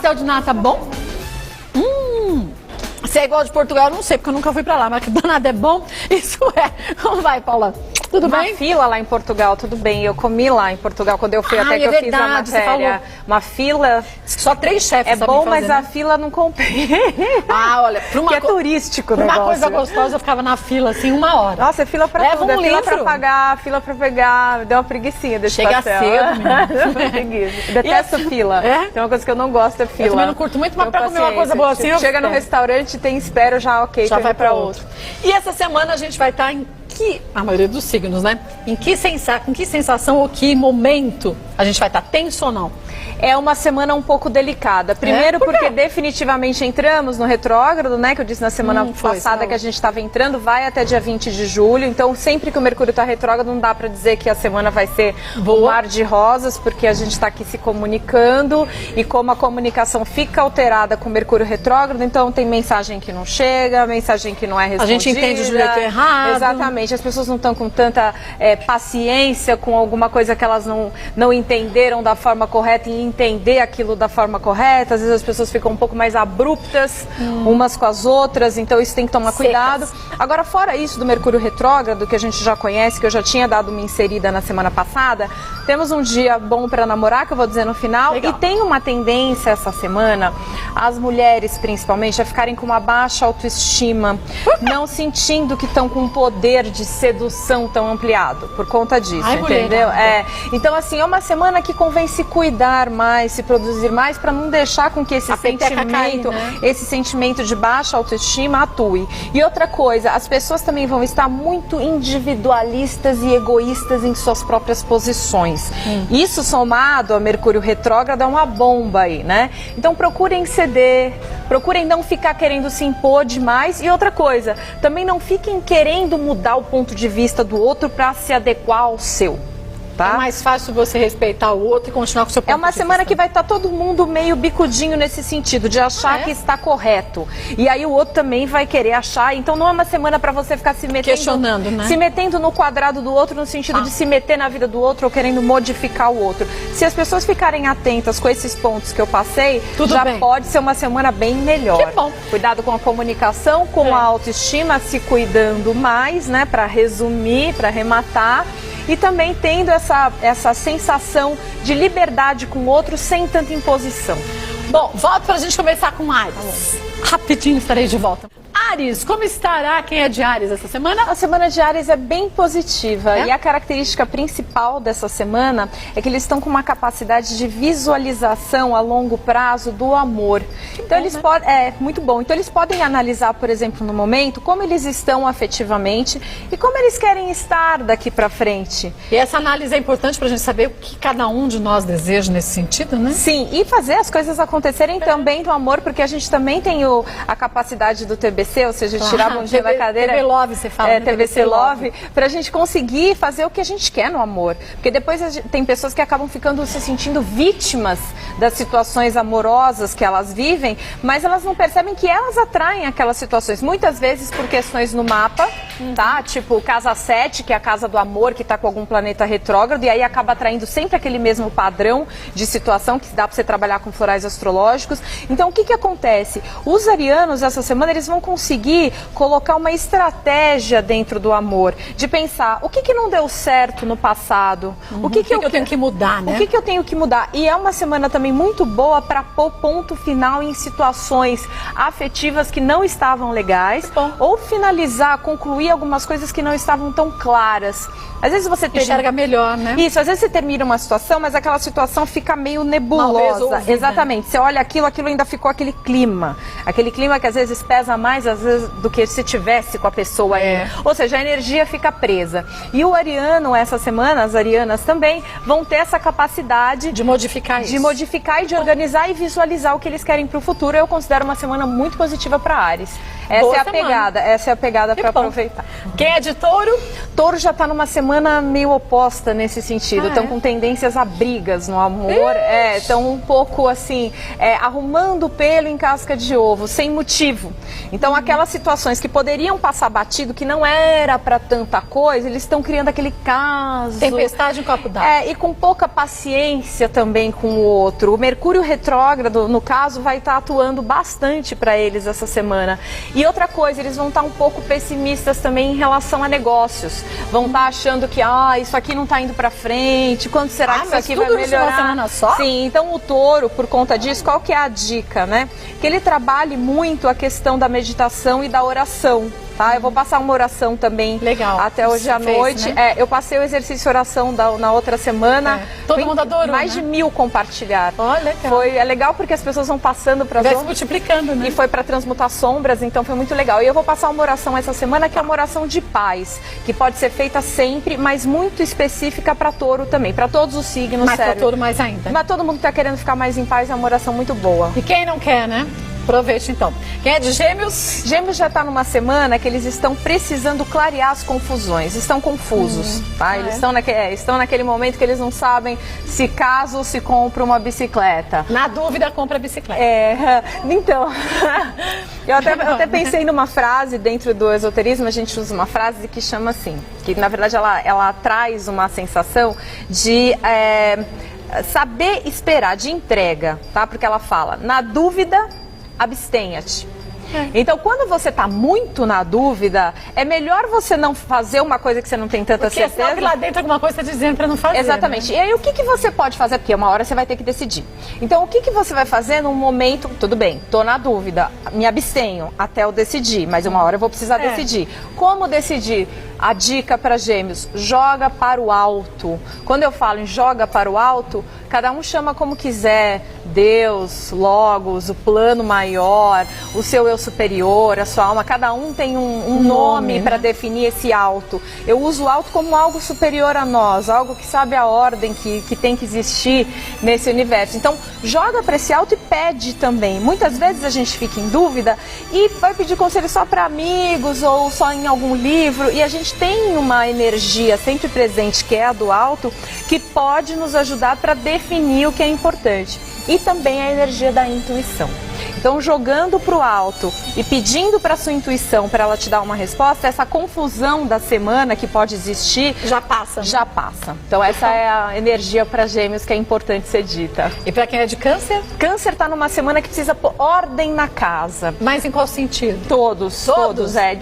pastel de nata bom? Se é igual de Portugal, eu não sei, porque eu nunca fui pra lá, mas que danado é bom, isso é. Como vai, Paula? Tudo bem? Uma fila lá em Portugal, tudo bem. Eu comi lá em Portugal quando eu fui, até que eu fiz a matéria. Uma fila. Só 3 chefes é bom, mas né? a fila não compensa. Olha, que é turístico o negócio. Uma coisa gostosa, eu ficava na fila assim 1 hora. Nossa, é fila pra Leva tudo, é fila livro. pra pagar, fila pra pegar. Deu uma preguicinha desse Chega pastel. cedo, menina. Detesto fila. É? Tem uma coisa que eu não gosto, é fila. Eu também não curto muito, mas pra comer uma coisa boa assim, eu chega no restaurante, tem espero já, ok, já vai pra outro. E essa semana a gente vai estar em a maioria dos signos, né? Com que sensação ou que momento a gente vai estar tenso ou não? É uma semana um pouco delicada. Primeiro porque definitivamente entramos no retrógrado, né? Que eu disse na semana passada que a gente estava entrando, vai até dia 20 de julho. Então sempre que o Mercúrio está retrógrado, não dá para dizer que a semana vai ser um mar de rosas, porque a gente está aqui se comunicando e como a comunicação fica alterada com o Mercúrio retrógrado, então tem mensagem que não chega, mensagem que não é respondida. A gente entende o jeito errado. Exatamente. As pessoas não estão com tanta paciência com alguma coisa que elas não entenderam da forma correta e entender aquilo da forma correta. Às vezes as pessoas ficam um pouco mais abruptas umas com as outras, então isso tem que tomar cuidado. Agora, fora isso do Mercúrio retrógrado, que a gente já conhece, que eu já tinha dado uma inserida na semana passada, temos um dia bom para namorar, que eu vou dizer no final. Legal. E tem uma tendência essa semana, as mulheres principalmente, a ficarem com uma baixa autoestima, não sentindo que estão com um poder de sedução tão ampliado, por conta disso, entendeu? Então, assim, é uma semana que convém se cuidar mais, se produzir mais, para não deixar com que esse sentimento de baixa autoestima atue. E outra coisa, as pessoas também vão estar muito individualistas e egoístas em suas próprias posições. Isso somado a Mercúrio retrógrado é uma bomba aí, né? Então procurem ceder, procurem não ficar querendo se impor demais. E outra coisa, também não fiquem querendo mudar o ponto de vista do outro para se adequar ao seu. Tá? É mais fácil você respeitar o outro e continuar com o seu ponto É uma semana que vai estar todo mundo meio bicudinho nesse sentido, de achar que está correto. E aí o outro também vai querer achar. Então não é uma semana para você ficar se metendo... questionando, né? Se metendo no quadrado do outro, no sentido de se meter na vida do outro ou querendo modificar o outro. Se as pessoas ficarem atentas com esses pontos que eu passei, pode ser uma semana bem melhor. Que bom. Cuidado com a comunicação, com a autoestima, se cuidando mais, né? Para resumir, para arrematar. E também tendo essa sensação de liberdade com o outro sem tanta imposição. Bom, volto pra gente começar com Áries. Rapidinho estarei de volta. Áries, como estará quem é de Áries essa semana? A semana de Áries é bem positiva e a característica principal dessa semana é que eles estão com uma capacidade de visualização a longo prazo do amor. Então eles podem, muito bom. Então eles podem analisar, por exemplo, no momento, como eles estão afetivamente e como eles querem estar daqui para frente. E essa análise é importante para a gente saber o que cada um de nós deseja nesse sentido, né? Sim, e fazer as coisas acontecerem também do amor, porque a gente também tem a capacidade do TBC, ou seja, tirar a bundinha da cadeira. TB Love, você fala. TBC Love, pra gente conseguir fazer o que a gente quer no amor. Porque depois tem pessoas que acabam ficando se sentindo vítimas das situações amorosas que elas vivem, mas elas não percebem que elas atraem aquelas situações. Muitas vezes por questões no mapa, tá? Tipo, casa 7, que é a casa do amor, que tá com algum planeta retrógrado, e aí acaba atraindo sempre aquele mesmo padrão de situação, que dá pra você trabalhar com florais astrológicos. Então, o que acontece? Os arianos, essa semana, eles vão conseguir colocar uma estratégia dentro do amor, de pensar, o que não deu certo no passado? O que eu tenho que mudar, né? O que eu tenho que mudar? E é uma semana também muito boa para pôr ponto final em situações afetivas que não estavam legais, ou finalizar, concluir algumas coisas que não estavam tão claras. Às vezes você enxerga melhor, né? Isso, às vezes você termina uma situação, mas aquela situação fica meio nebulosa. Exatamente. Você olha aquilo ainda ficou aquele clima que às vezes pesa mais às vezes do que se tivesse com a pessoa ainda. Ou seja, a energia fica presa. E o ariano, essa semana, as arianas também vão ter essa capacidade de modificar isso. De modificar e de organizar e visualizar o que eles querem para o futuro. Eu considero uma semana muito positiva para Áries. Boa é a semana. pegada, essa é a pegada Que para bom. aproveitar. Quem é de touro? Touro já está numa semana meio oposta nesse sentido. Estão com tendências a brigas no amor. Estão um pouco assim, arrumando pelo em casca de ovo, sem motivo. Então, aquelas situações que poderiam passar batido, que não era para tanta coisa, eles estão criando aquele caso. Tempestade em copo d'água. E com pouca paciência também com o outro. O Mercúrio retrógrado, no caso, vai estar atuando bastante para eles essa semana. E outra coisa, eles vão estar um pouco pessimistas também em relação a negócios. Vão estar achando que isso aqui não está indo para frente, quando será que isso aqui vai melhorar? Uma semana só? Sim, então o touro, por conta disso, qual que é a dica, né? Que ele trabalhe muito a questão da meditação e da oração. Tá? Eu vou passar uma oração também. Legal. Até hoje à noite. Né? Eu passei o exercício de oração na outra semana. Todo mundo adorou, mais de 1000 compartilharam. Olha, legal. É legal porque as pessoas vão passando para vai se multiplicando, né? E foi para transmutar sombras, então foi muito legal. E eu vou passar uma oração essa semana que é uma oração de paz, que pode ser feita sempre, mas muito específica para touro também, para todos os signos. Mas para touro mais ainda. Mas todo mundo que está querendo ficar mais em paz é uma oração muito boa. E quem não quer, né? Aproveite então. Quem é de Gêmeos? Gêmeos já está numa semana que eles estão precisando clarear as confusões, estão confusos, tá? Eles estão naquele momento que eles não sabem se casa ou se compra uma bicicleta. Na dúvida, compra a bicicleta. Então, eu até pensei numa frase dentro do esoterismo, a gente usa uma frase que chama assim, que na verdade ela traz uma sensação de saber esperar, de entrega, tá? Porque ela fala, na dúvida, abstenha-te. Então, quando você está muito na dúvida, é melhor você não fazer uma coisa que você não tem tanta certeza. Porque lá dentro alguma coisa está dizendo para não fazer. Exatamente. Né? E aí, o que você pode fazer? Porque uma hora você vai ter que decidir. Então, o que você vai fazer num momento... Tudo bem, estou na dúvida, me abstenho até eu decidir, mas uma hora eu vou precisar decidir. Como decidir? A dica para Gêmeos, joga para o alto. Quando eu falo em joga para o alto, cada um chama como quiser. Deus, Logos, o plano maior, o seu eu superior, a sua alma. Cada um tem um nome para definir esse alto. Eu uso o alto como algo superior a nós, algo que sabe a ordem que tem que existir nesse universo. Então, joga para esse alto e pede também. Muitas vezes a gente fica em dúvida e vai pedir conselho só para amigos ou só em algum livro, e a gente tem uma energia sempre presente, que é a do alto, que pode nos ajudar para definir o que é importante. E também a energia da intuição. Então, jogando para o alto e pedindo para a sua intuição para ela te dar uma resposta, essa confusão da semana que pode existir já passa. Né? Já passa. Então, essa é a energia para Gêmeos que é importante ser dita. E para quem é de Câncer? Câncer está numa semana que precisa pôr ordem na casa. Mas em qual sentido? Todos.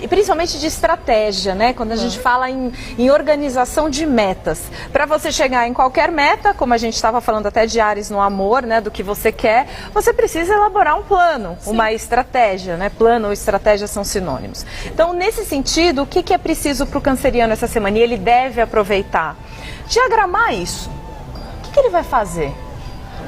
E principalmente de estratégia, né? Quando a gente fala em organização de metas. Para você chegar em qualquer meta, como a gente estava falando até de Áries no amor, né? Do que você quer, você precisa elaborar um plano. Uma estratégia, né? Plano ou estratégia são sinônimos. Então, nesse sentido, o que é preciso para o canceriano essa semana? E ele deve aproveitar. Diagramar isso. O que ele vai fazer?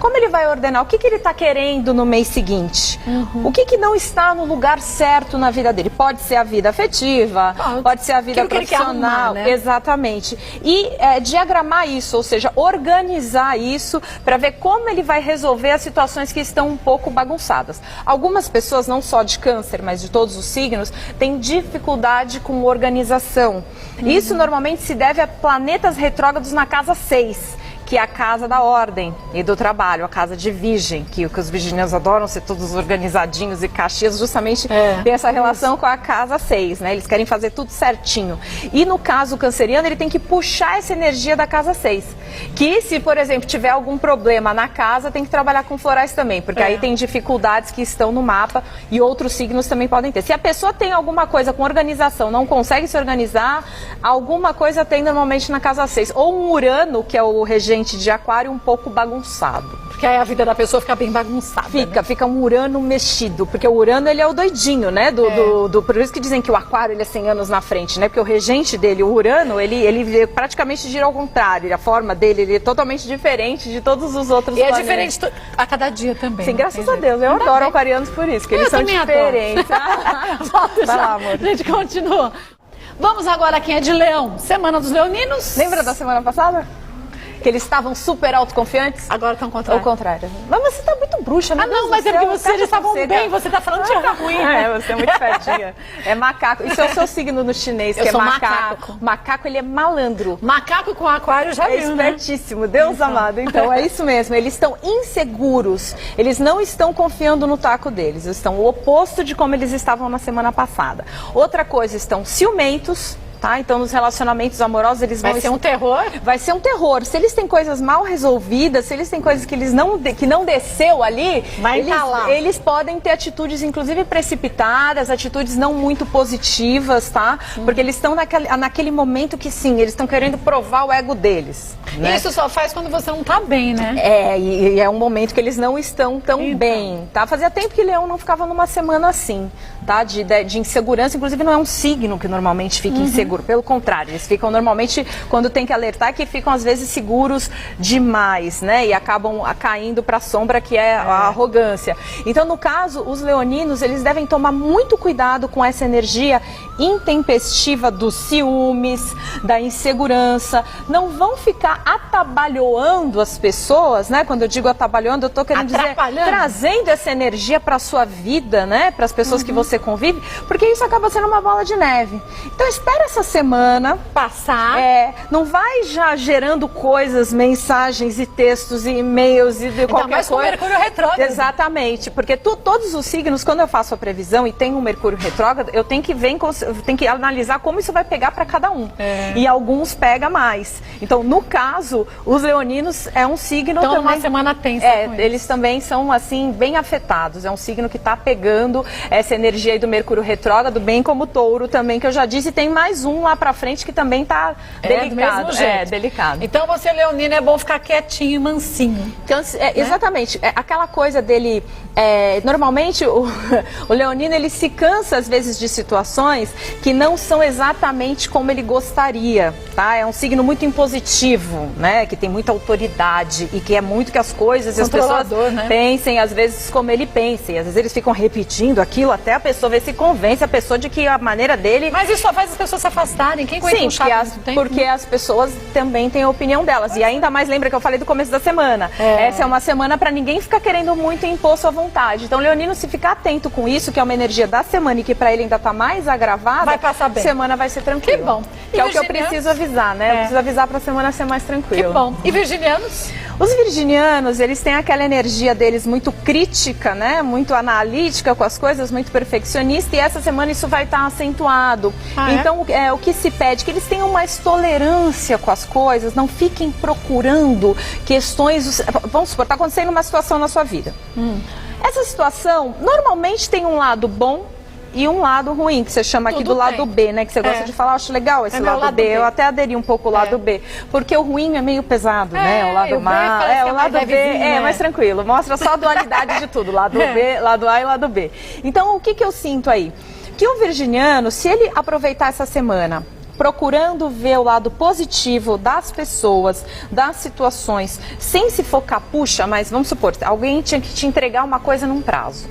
Como ele vai ordenar? O que ele está querendo no mês seguinte? O que não está no lugar certo na vida dele? Pode ser a vida afetiva, pode ser a vida profissional. Que ele quer arrumar, né? Exatamente. E diagramar isso, ou seja, organizar isso para ver como ele vai resolver as situações que estão um pouco bagunçadas. Algumas pessoas, não só de Câncer, mas de todos os signos, têm dificuldade com organização. Isso normalmente se deve a planetas retrógrados na casa 6. Que é a casa da ordem e do trabalho, a casa de Virgem, que os virginianos adoram ser todos organizadinhos e caxias, justamente tem essa relação com a casa 6, né? Eles querem fazer tudo certinho. E no caso canceriano, ele tem que puxar essa energia da casa 6. Que se, por exemplo, tiver algum problema na casa, tem que trabalhar com florais também, porque aí tem dificuldades que estão no mapa e outros signos também podem ter. Se a pessoa tem alguma coisa com organização, não consegue se organizar, alguma coisa tem normalmente na casa 6. Ou um Urano, que é o regente de Aquário, um pouco bagunçado. Porque aí a vida da pessoa fica bem bagunçada. Fica um Urano mexido, porque o Urano ele é o doidinho, né? Por isso que dizem que o Aquário ele é 100 anos na frente, né? Porque o regente dele, o Urano, ele praticamente gira ao contrário. A forma dele ele é totalmente diferente de todos os outros planetas. É diferente a cada dia também. Sim, graças a Deus. Eu adoro aquarianos por isso, que eles são diferentes. Vai lá, amor. A gente continua. Vamos agora a quem é de Leão. Semana dos Leoninos. Lembra da semana passada? Que eles estavam super autoconfiantes? Agora estão Ou contrário. o contrário? Mas você tá muito bruxa, né? Ah, não, mas é porque eles estavam bem, você tá falando que ia ficar ruim. Você é muito fadinha. É macaco. Isso é o seu signo no chinês, Eu que sou é macaco. Macaco, ele é malandro. Macaco com aquário já É viu, né? espertíssimo, Deus amado. Então é isso mesmo, eles estão inseguros, eles não estão confiando no taco deles, estão o oposto de como eles estavam na semana passada. Outra coisa, estão ciumentos. Tá? Então, nos relacionamentos amorosos, eles vão... Vai ser um terror? Vai ser um terror. Se eles têm coisas mal resolvidas, se eles têm coisas que que não desceu ali, Vai entalar. eles podem ter atitudes, inclusive, precipitadas, atitudes não muito positivas, tá? Porque eles estão naquele momento que, sim, eles estão querendo provar o ego deles. Né? Isso só faz quando você não tá bem, né? E é um momento que eles não estão tão bem, tá? Fazia tempo que Leão não ficava numa semana assim, tá? De insegurança, inclusive não é um signo que normalmente fica inseguro, pelo contrário, eles ficam normalmente, quando tem que alertar, que ficam às vezes seguros demais, né? E acabam caindo para a sombra, que é a arrogância. Então, no caso, os leoninos, eles devem tomar muito cuidado com essa energia intempestiva dos ciúmes, da insegurança. Não vão ficar atabalhoando as pessoas, né? Quando eu digo atabalhoando, eu tô querendo dizer trazendo essa energia para sua vida, né? Para as pessoas que você convive, porque isso acaba sendo uma bola de neve. Então, espera essa semana passar. Não vai já gerando coisas, mensagens e textos e e-mails e de qualquer mais coisa. Com Mercúrio retrógrado. Exatamente, porque todos os signos, quando eu faço a previsão e tem um Mercúrio retrógrado, eu tenho que analisar como isso vai pegar para cada um. E alguns pega mais. Então, no caso, os leoninos é um signo também. Uma semana tensa. Eles também são assim bem afetados. É um signo que está pegando essa energia aí do Mercúrio retrógrado, bem como o Touro também, que eu já disse, e tem mais um lá pra frente que também tá delicado. Do mesmo jeito. Delicado. Então, você, leonino, é bom ficar quietinho e mansinho. Então, exatamente. Aquela coisa dele... normalmente, o leonino, ele se cansa, às vezes, de situações que não são exatamente como ele gostaria, tá? É um signo muito impositivo, né? Que tem muita autoridade e que é muito que as coisas e as pessoas pensem, às vezes, como ele pensa. E às vezes eles ficam repetindo aquilo até a pessoa ver se convence a pessoa de que a maneira dele... Mas isso só faz as pessoas se afastarem. Quem aguenta um chato muito tempo? Porque as pessoas também têm a opinião delas. E ainda mais, lembra que eu falei do começo da semana. Essa é uma semana para ninguém ficar querendo muito impor sua vontade. Então, leonino, se ficar atento com isso, que é uma energia da semana e que para ele ainda tá mais agravada, vai passar bem. Semana vai ser tranquila. Que bom. Que é o que eu preciso avisar, né? Eu preciso avisar para a semana ser mais tranquila. Que bom. E virginianos? Os virginianos, eles têm aquela energia deles muito crítica, né? Muito analítica com as coisas, muito perfeccionista, e essa semana isso vai estar acentuado. Então, o que se pede? Que eles tenham mais tolerância com as coisas, não fiquem procurando questões... Vamos supor, está acontecendo uma situação na sua vida. Essa situação, normalmente tem um lado bom e um lado ruim, que você chama aqui do lado B, né? Que você gosta de falar, eu acho legal esse lado B. Eu até aderi um pouco ao lado B. Porque o ruim é meio pesado, né? O lado mal. O lado B é mais tranquilo. Mostra só a dualidade de tudo. Lado B, lado A e lado B. Então, o que eu sinto aí? Que o virginiano, se ele aproveitar essa semana procurando ver o lado positivo das pessoas, das situações, sem se focar, puxa, mas vamos supor, alguém tinha que te entregar uma coisa num prazo.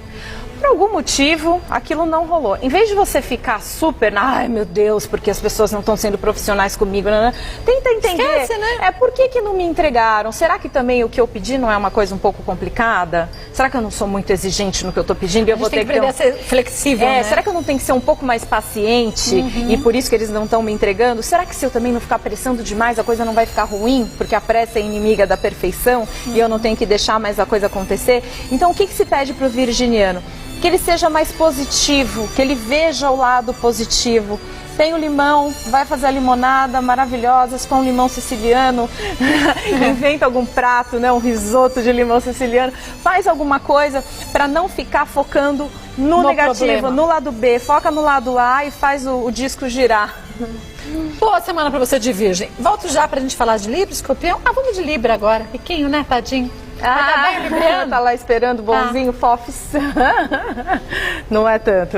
Por algum motivo, aquilo não rolou. Em vez de você ficar super, ai meu Deus, porque as pessoas não estão sendo profissionais comigo, né? Tenta entender. Esquece, né? Por que não me entregaram? Será que também o que eu pedi não é uma coisa um pouco complicada? Será que eu não sou muito exigente no que eu estou pedindo? Eu vou ter que aprender a ser flexível, né? Será que eu não tenho que ser um pouco mais paciente e por isso que eles não estão me entregando? Será que se eu também não ficar pressando demais, a coisa não vai ficar ruim? Porque a pressa é inimiga da perfeição e eu não tenho que deixar mais a coisa acontecer? Então, o que se pede para o virginiano? Que ele seja mais positivo, que ele veja o lado positivo. Tem o limão, vai fazer a limonada maravilhosa, se for um limão siciliano, inventa algum prato, né, um risoto de limão siciliano, faz alguma coisa para não ficar focando no negativo, no lado B, foca no lado A e faz o disco girar. Boa semana para você de Virgem. Volto já pra gente falar de Libra, Escorpião. Vamos de Libra agora. Riquinho, né, tadinho? Tá bem, Libriano? Tá lá esperando, bonzinho, fofes. Não é tanto.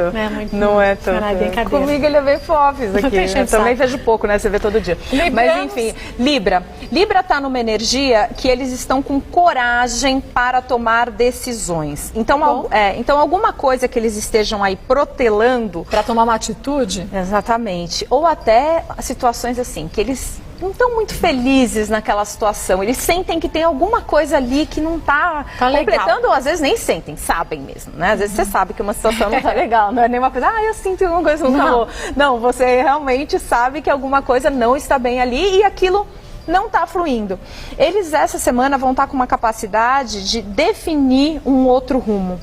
Não é tanto. Caralho, comigo ele é bem fofes aqui. Eu também vejo pouco, né? Você vê todo dia. Mas enfim, Libra. Libra tá numa energia que eles estão com coragem para tomar decisões. Então, então alguma coisa que eles estejam aí protelando... Para tomar uma atitude? Exatamente. Ou até situações assim, que eles não estão muito felizes naquela situação. Eles sentem que tem alguma coisa ali que não está completando, ou às vezes nem sentem, sabem mesmo, né? Às vezes você sabe que uma situação não está legal, não é nenhuma coisa, eu sinto alguma coisa que não tá boa. Não, você realmente sabe que alguma coisa não está bem ali e aquilo não está fluindo. Eles essa semana vão estar com uma capacidade de definir um outro rumo.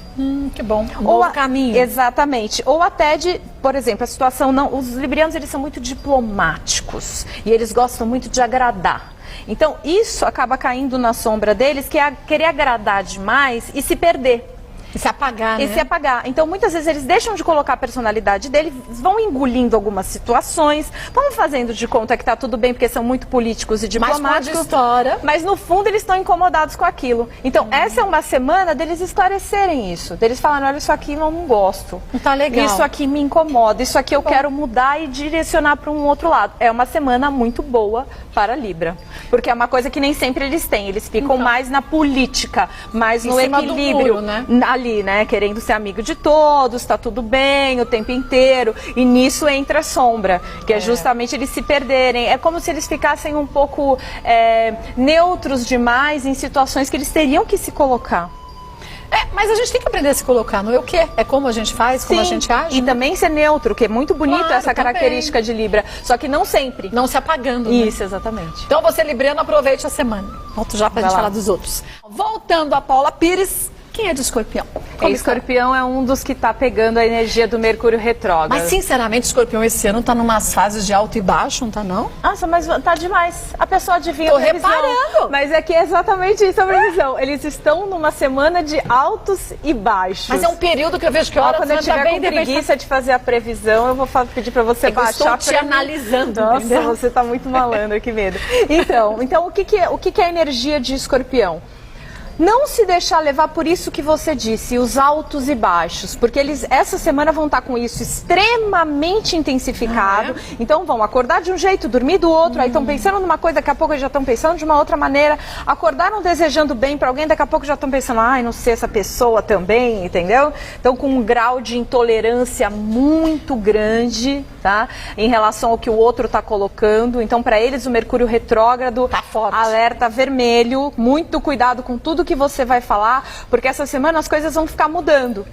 Que bom. Ou caminho. Exatamente. Ou até de, por exemplo, a situação não. Os librianos, eles são muito diplomáticos e eles gostam muito de agradar. Então isso acaba caindo na sombra deles, que é querer agradar demais e se perder. E se apagar, né? E se apagar. Então, muitas vezes, eles deixam de colocar a personalidade deles, vão engolindo algumas situações, vão fazendo de conta que tá tudo bem, porque são muito políticos e diplomáticos. Mas, no fundo, eles estão incomodados com aquilo. Então, essa é uma semana deles esclarecerem isso. Deles falarem, olha, isso aqui eu não gosto. Não tá legal. Isso aqui me incomoda. Isso aqui eu quero mudar e direcionar para um outro lado. É uma semana muito boa para Libra. Porque é uma coisa que nem sempre eles têm. Eles ficam mais na política, mais no equilíbrio. Do muro, né? Ali, né, querendo ser amigo de todos, tá tudo bem o tempo inteiro, e nisso entra a sombra, que é justamente eles se perderem. É como se eles ficassem um pouco neutros demais em situações que eles teriam que se colocar. Mas a gente tem que aprender a se colocar no eu quê? É como a gente faz, como a gente age. E também ser neutro, que é muito bonito essa característica de Libra, só que não sempre. Não se apagando, né? Isso, exatamente. Então você, libriano, aproveite a semana. Volto já pra gente falar dos outros. Voltando a Paula Pires, quem é de Escorpião? Escorpião é um dos que tá pegando a energia do Mercúrio retrógrado. Mas, sinceramente, Escorpião esse ano tá numas fases de alto e baixo, não tá não? Nossa, mas tá demais. A pessoa adivinha Tô a previsão. reparando. Mas é que é exatamente isso a previsão. Eles estão numa semana de altos e baixos. Mas é um período que eu vejo que hora quando eu tiver com preguiça de fazer a previsão, eu vou pedir pra você baixar. Eu estou te analisando. Nossa, entendeu? você tá muito malandro, que medo. Então o que é a energia de Escorpião? Não se deixar levar por isso que você disse, os altos e baixos, porque eles essa semana vão estar com isso extremamente intensificado. Então vão acordar de um jeito, dormir do outro, aí estão pensando numa coisa, daqui a pouco já estão pensando de uma outra maneira. Acordaram desejando bem para alguém, daqui a pouco já estão pensando, ai, não sei essa pessoa também, entendeu? Então com um grau de intolerância muito grande, tá? Em relação ao que o outro está colocando. Então para eles o Mercúrio retrógrado tá forte. Alerta vermelho, muito cuidado com tudo que você vai falar, porque essa semana as coisas vão ficar mudando.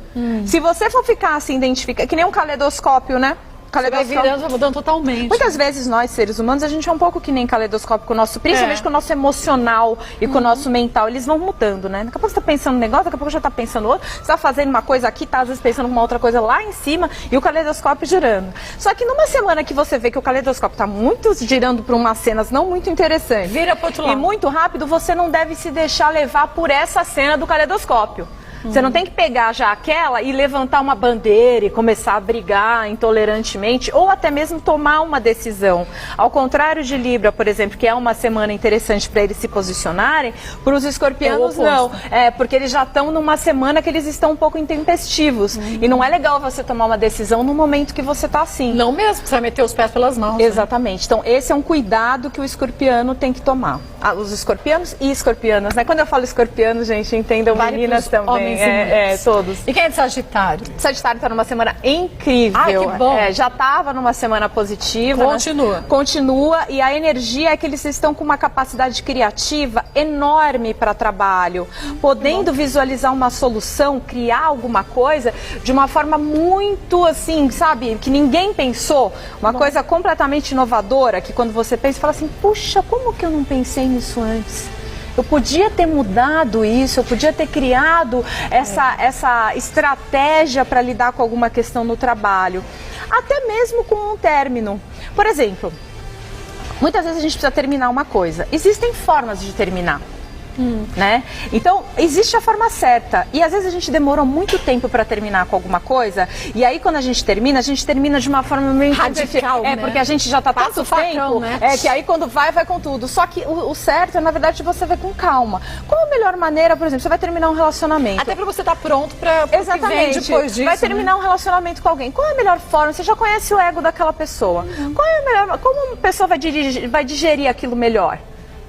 Se você for ficar assim, identificar, que nem um caleidoscópio, né? Você vai virando, vai mudando totalmente. Muitas vezes nós, seres humanos, a gente é um pouco que nem caleidoscópio com o nosso, principalmente com o nosso emocional e com o nosso mental, eles vão mudando, né? Daqui a pouco você tá pensando um negócio, daqui a pouco já tá pensando outro, você tá fazendo uma coisa aqui, tá às vezes pensando uma outra coisa lá em cima e o caleidoscópio girando. Só que numa semana que você vê que o caleidoscópio tá muito girando para umas cenas não muito interessantes, vira pro outro lado. E muito rápido, você não deve se deixar levar por essa cena do caleidoscópio. Você não tem que pegar já aquela e levantar uma bandeira e começar a brigar intolerantemente ou até mesmo tomar uma decisão. Ao contrário de Libra, por exemplo, que é uma semana interessante para eles se posicionarem, para os escorpianos não. Porque eles já estão numa semana que eles estão um pouco intempestivos. E não é legal você tomar uma decisão no momento que você está assim. Não mesmo, você vai meter os pés pelas mãos. Exatamente. Né? Então esse é um cuidado que o escorpiano tem que tomar. Os escorpianos e escorpianas, né? Quando eu falo escorpiano, gente, entendam meninas também. Todos. E quem é de Sagitário? Sagitário está numa semana incrível. Que bom. Já estava numa semana positiva. Continua. Né? Continua. E a energia é que eles estão com uma capacidade criativa enorme para trabalho, podendo visualizar uma solução, criar alguma coisa de uma forma muito assim, sabe, que ninguém pensou. Uma coisa completamente inovadora, que quando você pensa, fala assim, puxa, como que eu não pensei nisso antes? Eu podia ter mudado isso, eu podia ter criado essa estratégia para lidar com alguma questão no trabalho. Até mesmo com um término. Por exemplo, muitas vezes a gente precisa terminar uma coisa. Existem formas de terminar. Né? Então, existe a forma certa. E às vezes a gente demora muito tempo para terminar com alguma coisa. E aí, quando a gente termina de uma forma meio radical. Né? Porque a gente já tá tanto tempo. Né? Que aí quando vai com tudo. Só que o certo é, na verdade, você ver com calma. Qual a melhor maneira, por exemplo, você vai terminar um relacionamento? Até para você estar pronto para exatamente depois disso. Vai terminar um relacionamento com alguém. Qual é a melhor forma? Você já conhece o ego daquela pessoa. Qual é a melhor? Como uma pessoa vai digerir aquilo melhor?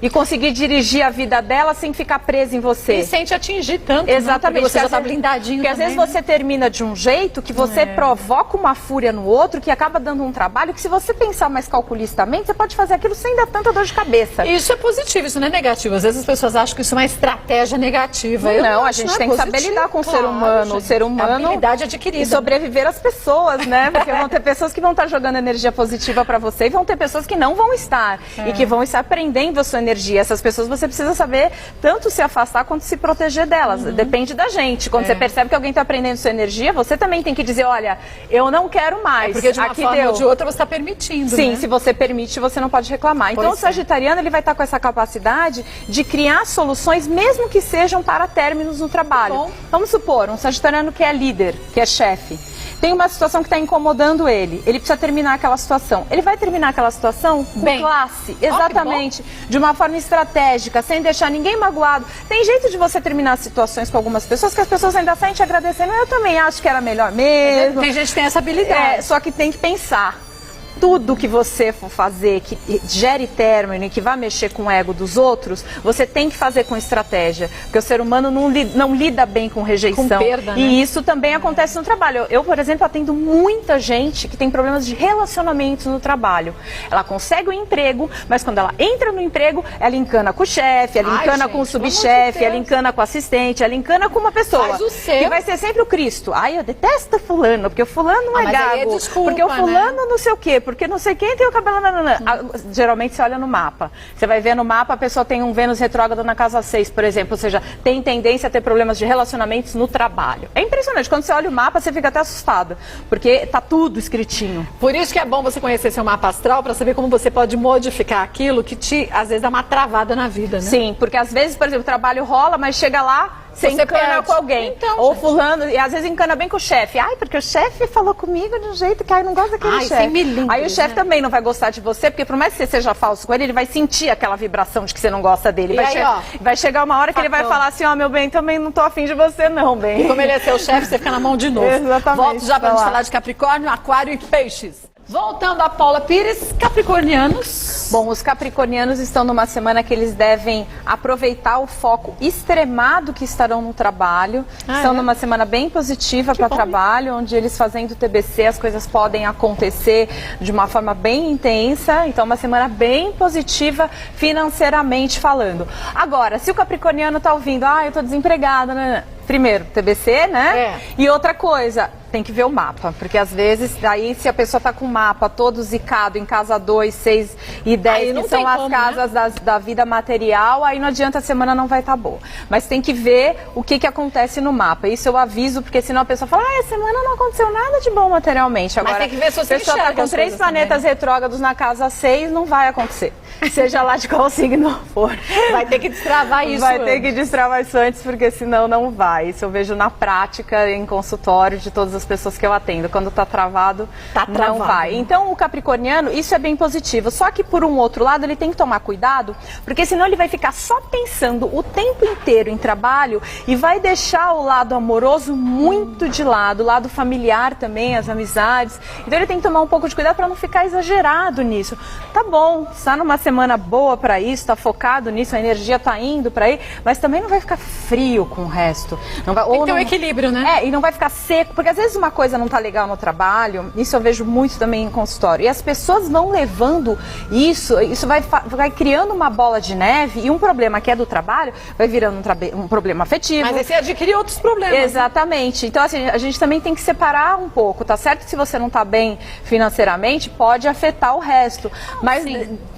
e conseguir dirigir a vida dela sem ficar presa em você. E sem te atingir tanto, Exatamente. Né? Porque você já tá blindadinho. Porque às vezes você termina de um jeito que você provoca uma fúria no outro, que acaba dando um trabalho que, se você pensar mais calculistamente, você pode fazer aquilo sem dar tanta dor de cabeça. Isso é positivo, isso não é negativo. Às vezes as pessoas acham que isso é uma estratégia negativa. Não, a gente tem que saber lidar com o ser humano. Gente. O ser humano. A habilidade adquirida. E sobreviver às pessoas, né? Porque vão ter pessoas que vão estar jogando energia positiva para você e vão ter pessoas que não vão estar. E que vão estar prendendo a sua energia. Essas pessoas você precisa saber tanto se afastar quanto se proteger delas. Depende da gente. Quando você percebe que alguém está prendendo sua energia, você também tem que dizer, olha, eu não quero mais. Porque de uma forma ou de outra você está permitindo. Sim, né? se você permite, você não pode reclamar. Então o sagitariano ele vai estar com essa capacidade de criar soluções, mesmo que sejam para términos no trabalho. Vamos supor, um sagitariano que é líder, que é chefe. Tem uma situação que está incomodando ele. Ele precisa terminar aquela situação. Ele vai terminar aquela situação com classe. Exatamente. De uma forma estratégica, sem deixar ninguém magoado. Tem jeito de você terminar situações com algumas pessoas que as pessoas ainda saem te agradecendo. Eu também acho que era melhor mesmo. Tem gente que tem essa habilidade. Só que tem que pensar. Tudo que você for fazer que gere término e que vai mexer com o ego dos outros, você tem que fazer com estratégia. Porque o ser humano não lida bem com rejeição. Com perda, né? E isso também acontece no trabalho. Eu, por exemplo, atendo muita gente que tem problemas de relacionamentos no trabalho. Ela consegue o emprego, mas quando ela entra no emprego, ela encana com o chefe, ela encana com o subchefe, ela encana com o assistente, ela encana com uma pessoa. Faz o seu. Que vai ser sempre o Cristo. Ai, eu detesto fulano, porque o fulano não é mas aí é gago. desculpa, porque o fulano né? não sei o quê. Porque não sei quem tem o cabelo... Geralmente você olha no mapa. Você vai ver no mapa, a pessoa tem um Vênus retrógrado na casa 6, por exemplo. Ou seja, tem tendência a ter problemas de relacionamentos no trabalho. É impressionante. Quando você olha o mapa, você fica até assustada. Porque tá tudo escritinho. Por isso que é bom você conhecer seu mapa astral, para saber como você pode modificar aquilo que às vezes dá uma travada na vida, né? Sim, porque às vezes, por exemplo, o trabalho rola, mas chega lá... Você encana perde com alguém. Então, ou gente. fulano, e às vezes encana bem com o chefe. Ai, porque o chefe falou comigo de um jeito que eu não gosto daquele chefe. Aí o chefe também não vai gostar de você, porque por mais que você seja falso com ele, ele vai sentir aquela vibração de que você não gosta dele. Vai chegar uma hora que ele vai falar assim, ó, meu bem, também não tô afim de você não, bem. E como ele é seu chefe, você fica na mão de novo. Exatamente. Volto já pra gente falar de Capricórnio, Aquário e Peixes. Voltando a Paula Pires, capricornianos. Bom, os capricornianos estão numa semana que eles devem aproveitar o foco extremado que estarão no trabalho. Estão numa semana bem positiva para trabalho, onde eles fazendo TBC, as coisas podem acontecer de uma forma bem intensa. Então, uma semana bem positiva financeiramente falando. Agora, se o capricorniano está ouvindo, eu estou desempregada, né? Primeiro, TBC, né? E outra coisa, tem que ver o mapa, porque às vezes, aí se a pessoa tá com o mapa todo zicado em casa 2, 6 e 10, que são as casas da vida material, aí não adianta, a semana não vai estar boa. Mas tem que ver o que acontece no mapa. Isso eu aviso, porque senão a pessoa fala, a semana não aconteceu nada de bom materialmente. Agora, mas tem que ver se você a pessoa tá com 3 planetas retrógrados na casa 6, não vai acontecer. Seja lá de qual signo for. Vai ter que destravar isso Vai ter que destravar isso antes, porque senão não vai. Isso eu vejo na prática, em consultório, de todas as pessoas que eu atendo. Quando está travado, não vai. Então, o capricorniano, isso é bem positivo. Só que, por um outro lado, ele tem que tomar cuidado, porque senão ele vai ficar só pensando o tempo inteiro em trabalho e vai deixar o lado amoroso muito de lado, o lado familiar também, as amizades. Então, ele tem que tomar um pouco de cuidado para não ficar exagerado nisso. Tá bom, está numa semana boa para isso, está focado nisso, a energia está indo para aí, mas também não vai ficar frio com o resto. Não vai, tem que ter um equilíbrio, né? E não vai ficar seco, porque às vezes uma coisa não tá legal no trabalho, isso eu vejo muito também em consultório, e as pessoas vão levando isso vai criando uma bola de neve, e um problema que é do trabalho, vai virando um problema afetivo. Mas aí você adquire outros problemas. Exatamente. Então, assim, a gente também tem que separar um pouco, tá certo que se você não tá bem financeiramente, pode afetar o resto, mas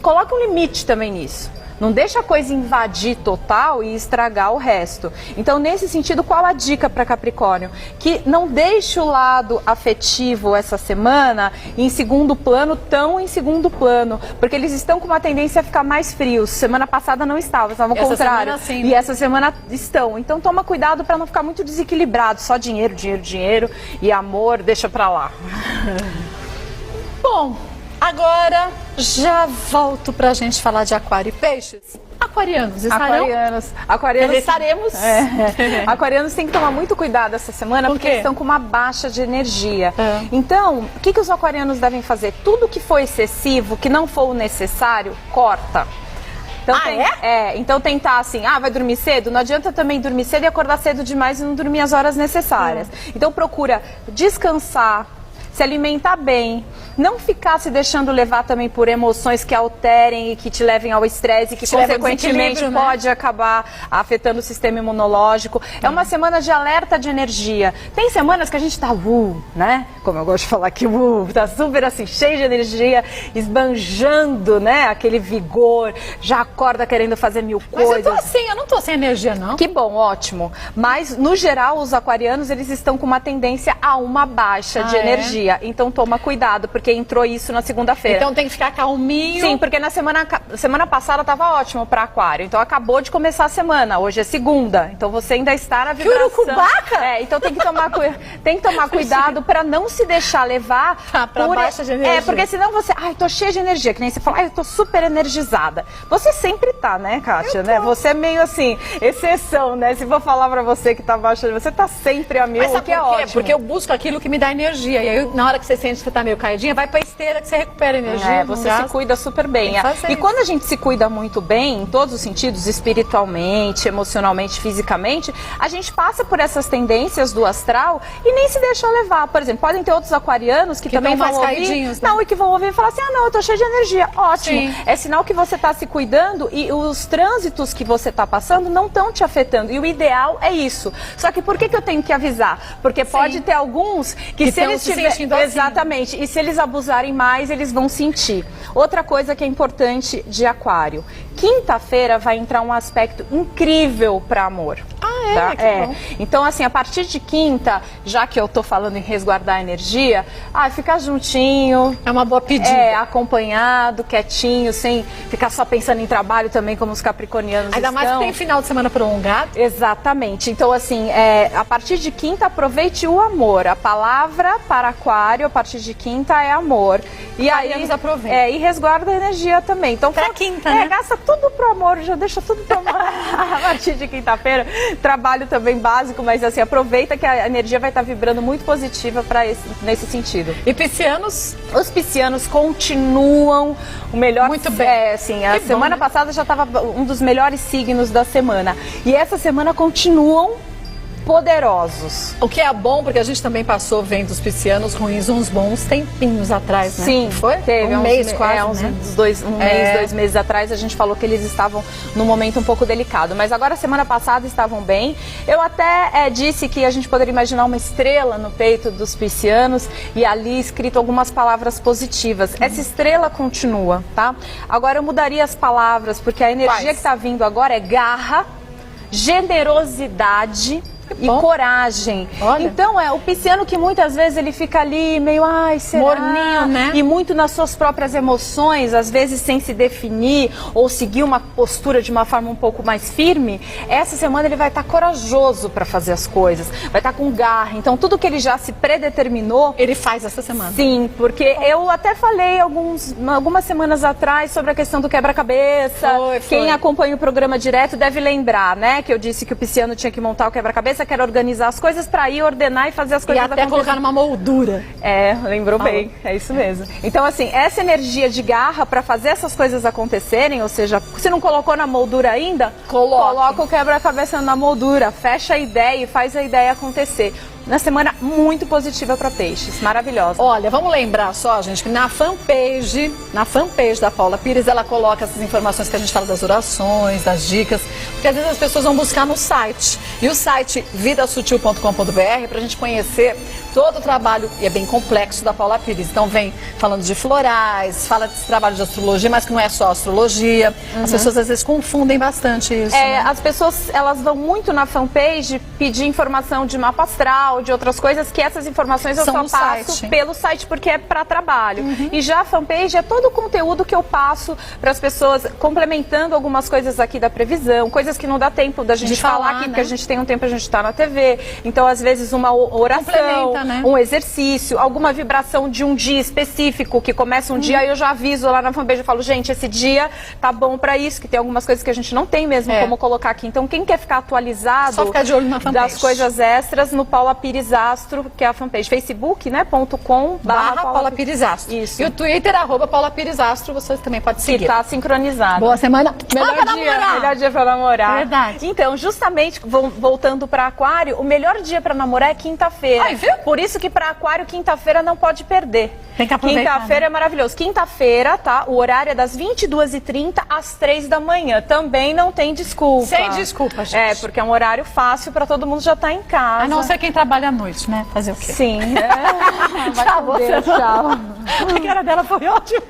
coloca um limite também nisso. Não deixa a coisa invadir total e estragar o resto. Então, nesse sentido, qual a dica para Capricórnio? Que não deixe o lado afetivo essa semana em segundo plano, tão em segundo plano, porque eles estão com uma tendência a ficar mais frios. Semana passada não estavam ao contrário. E essa semana estão. Então, toma cuidado para não ficar muito desequilibrado. Só dinheiro, dinheiro, dinheiro e amor, deixa para lá. Bom, agora já volto pra gente falar de Aquário e Peixes. Aquarianos, estarão? Aquarianos estaremos. Aquarianos têm que tomar muito cuidado essa semana, porque eles estão com uma baixa de energia. Então, o que os aquarianos devem fazer? Tudo que for excessivo, que não for o necessário, corta. Então, então tentar assim, vai dormir cedo? Não adianta também dormir cedo e acordar cedo demais e não dormir as horas necessárias. Então procura descansar, se alimentar bem, não ficar se deixando levar também por emoções que alterem e que te levem ao estresse e que consequentemente pode acabar afetando o sistema imunológico. É uma semana de alerta de energia. Tem semanas que a gente tá né? Como eu gosto de falar aqui, tá super assim, cheio de energia, esbanjando, né? Aquele vigor, já acorda querendo fazer mil coisas. Mas eu não tô sem energia, não. Que bom, ótimo. Mas, no geral, os aquarianos, eles estão com uma tendência a uma baixa de energia. Então toma cuidado, porque entrou isso na segunda-feira. Então tem que ficar calminho. Sim, porque na semana passada estava ótimo para aquário. Então acabou de começar a semana, hoje é segunda. Então você ainda está na vibração. Que urucubaca! Então tem que tomar cuidado para não se deixar levar pra baixa de energia. Porque senão você, tô cheia de energia, que nem você fala, eu tô super energizada. Você sempre tá, né, Kátia, né? Você é meio assim, exceção, né? Se vou falar para você que tá baixa, você tá sempre a mil, Mas sabe que é por quê? ótimo. Porque eu busco aquilo que me dá energia. E aí, na hora que você sente que você tá meio caidinha, vai pra esteira que você recupera energia. Você se cuida super bem. E quando a gente se cuida muito bem, em todos os sentidos, espiritualmente, emocionalmente, fisicamente, a gente passa por essas tendências do astral e nem se deixa levar. Por exemplo, podem ter outros aquarianos que também vão ouvir, caidinhos, né? Não, e que vão ouvir e falar assim, não, eu tô cheio de energia. Ótimo. Sim. É sinal que você tá se cuidando e os trânsitos que você tá passando não estão te afetando. E o ideal é isso. Só que por que eu tenho que avisar? Porque pode ter alguns que se eles tiverem... Exatamente. E se eles abusarem mais, eles vão sentir. Outra coisa que é importante de aquário. Quinta-feira vai entrar um aspecto incrível para amor. Tá? Então, assim, a partir de quinta, já que eu tô falando em resguardar a energia, ficar juntinho. É uma boa pedida. Acompanhado, quietinho, sem ficar só pensando em trabalho também, como os capricornianos Ainda mais que tem final de semana prolongado. Exatamente. Então, assim, a partir de quinta, aproveite o amor. A palavra para aquário, a partir de quinta, é amor. E aí, aproveita. E resguarda a energia também. Então, pra quinta, né? Gasta tudo pro amor, já deixa tudo pro amor. A partir de quinta-feira, trabalho também básico, mas assim, aproveita que a energia vai estar vibrando muito positiva nesse sentido. E piscianos? Os piscianos continuam o melhor. Muito bem. Assim, a semana passada já estava um dos melhores signos da semana. E essa semana continuam poderosos. O que é bom, porque a gente também passou vendo os piscianos ruins uns bons tempinhos atrás, né? Sim, foi? Teve um mês quase, né? Mês, 2 meses atrás, a gente falou que eles estavam num momento um pouco delicado. Mas agora, semana passada, estavam bem. Eu até disse que a gente poderia imaginar uma estrela no peito dos piscianos e ali escrito algumas palavras positivas. Essa estrela continua, tá? Agora eu mudaria as palavras, porque a energia que está vindo agora é garra, generosidade e coragem. Olha. Então o pisciano que muitas vezes ele fica ali meio, será? Morninho, né? E muito nas suas próprias emoções, às vezes sem se definir ou seguir uma postura de uma forma um pouco mais firme. Essa semana ele vai estar corajoso para fazer as coisas, vai estar com garra. Então tudo que ele já se predeterminou, ele faz essa semana. Sim, porque eu até falei algumas semanas atrás sobre a questão do quebra-cabeça. Quem acompanha o programa direto deve lembrar, né? Que eu disse que o pisciano tinha que montar o quebra-cabeça, que era organizar as coisas para ir ordenar e fazer as coisas até colocar numa moldura. Lembrou bem, é isso mesmo. Então, assim, essa energia de garra para fazer essas coisas acontecerem, ou seja, se não colocou na moldura ainda, coloca o quebra-cabeça na moldura, fecha a ideia e faz a ideia acontecer. Uma semana muito positiva para peixes, maravilhosa. Olha, vamos lembrar só, gente, que na fanpage da Paula Pires, ela coloca essas informações que a gente fala das orações, das dicas, porque às vezes as pessoas vão buscar no site. E o site vidasutil.com.br para a gente conhecer todo o trabalho, e é bem complexo, da Paula Pires. Então vem falando de florais, fala desse trabalho de astrologia, mas que não é só astrologia. As pessoas às vezes confundem bastante isso. Né? As pessoas, elas vão muito na fanpage pedir informação de mapa astral, de outras coisas, que essas informações eu só passo pelo site, porque é para trabalho. E já a fanpage é todo o conteúdo que eu passo para as pessoas, complementando algumas coisas aqui da previsão, coisas que não dá tempo da gente falar aqui, né? Porque a gente tem um tempo, a gente está na TV. Então, às vezes, uma oração, né? Um exercício, alguma vibração de um dia específico, que começa um dia, aí eu já aviso lá na fanpage, eu falo, gente, esse dia tá bom para isso, que tem algumas coisas que a gente não tem mesmo como colocar aqui. Então, quem quer ficar atualizado só ficar de olho na fanpage. Das coisas extras, no Paula Pires-Astro, que é a fanpage, Facebook, né? .com/Paula @PaulaPires-Astro. Isso. E o Twitter, @PaulaPires-Astro, você também pode Que seguir. tá sincronizado. Boa semana. Melhor dia pra namorar. Verdade. Então, justamente, voltando para aquário, o melhor dia para namorar é quinta-feira. Ai, viu? Por isso que para aquário, quinta-feira não pode perder. Tem que aproveitar, Quinta-feira é maravilhoso. Quinta-feira, tá? O horário é das 22h30 às 3 da manhã. Também não tem desculpa. Sem desculpa, gente. É, porque é um horário fácil para todo mundo já estar em casa. A não ser quem trabalha à noite, né? Fazer o quê? Sim. Vai Tchau, com Deus, você. tchau. A cara dela foi ótima.